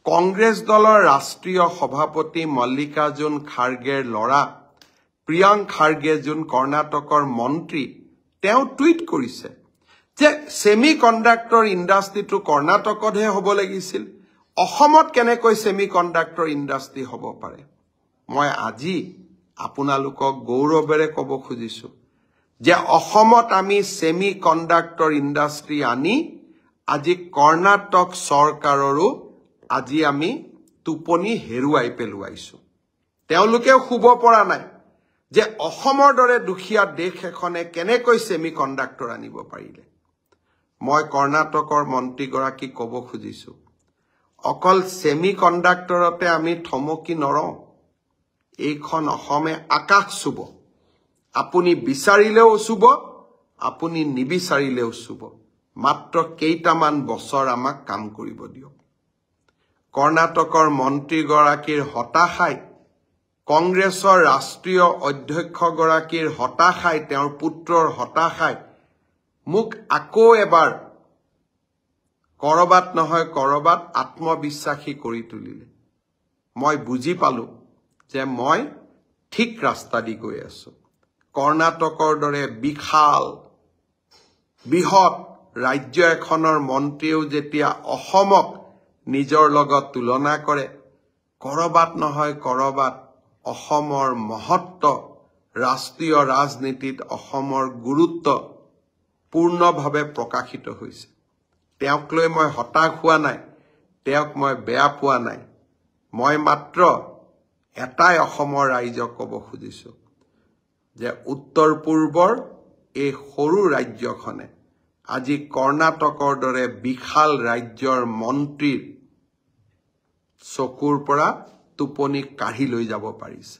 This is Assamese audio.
কংগ্ৰেছ দলৰ ৰাষ্ট্ৰীয় সভাপতি মল্লিকাৰ্জুন খাৰ্গেৰ ল'ৰা প্ৰিয়াংক খাৰ্গে যোন কৰ্ণাটকৰ মন্ত্ৰী তেওঁ টুইট কৰিছে যে সেমি কণ্ডাক্টৰ ইণ্ডাষ্ট্ৰিটো কৰ্ণাটকতহে হ'ব লাগিছিল অসমত কেনেকৈ সেমি কণ্ডাক্টৰ ইণ্ডাষ্ট্ৰি হ'ব পাৰে মই আজি আপোনালোকক গৌৰৱেৰে ক'ব খুজিছো যে অসমত আমি সেমি কণ্ডাক্টৰ ইণ্ডাষ্ট্ৰি আনি আজি কৰ্ণাটক চৰকাৰৰো আজি আমি টোপনি হেৰুৱাই পেলুৱাইছো তেওঁলোকে শুব পৰা নাই যে অসমৰ দৰে দুখীয়া দেশ এখনে কেনেকৈ সেমি কণ্ডাক্টৰ আনিব পাৰিলে মই কৰ্ণাটকৰ মন্ত্ৰীগৰাকী ক'ব খুজিছো অকল সেমি কণ্ডাক্টৰতে আমি থমকি নৰওঁ এইখন অসমে আকাশ চুব আপুনি বিচাৰিলেও চুব আপুনি নিবিচাৰিলেও চুব মাত্ৰ কেইটামান বছৰ আমাক কাম কৰিব দিয়ক কৰ্ণাটকৰ মন্ত্ৰীগৰাকীৰ হতাশাই কংগ্ৰেছৰ ৰাষ্ট্ৰীয় অধ্যক্ষগৰাকীৰ হতাশাই তেওঁৰ পুত্ৰৰ হতাশাই মোক আকৌ এবাৰ কৰবাত নহয় কৰবাত আত্মবিশ্বাসী কৰি তুলিলে মই বুজি পালো যে মই ঠিক ৰাস্তা দি গৈ আছো কৰ্ণাটকৰ দৰে বিশাল বৃহৎ ৰাজ্য এখনৰ মন্ত্ৰীও যেতিয়া অসমক নিজৰ লগত তুলনা কৰে কৰবাত নহয় কৰবাত অসমৰ মহত্ব ৰাষ্ট্ৰীয় ৰাজনীতিত অসমৰ গুৰুত্ব পূৰ্ণভাৱে প্ৰকাশিত হৈছে তেওঁক লৈ মই হতাশ হোৱা নাই তেওঁক মই বেয়া পোৱা নাই মই মাত্ৰ এটাই অসমৰ ৰাইজক ক'ব খুজিছো যে উত্তৰ পূৰ্বৰ এই সৰু ৰাজ্যখনে আজি কৰ্ণাটকৰ দৰে বিশাল ৰাজ্যৰ মন্ত্ৰীৰ চকুৰ পৰা টোপনি কাঢ়ি লৈ যাব পাৰিছে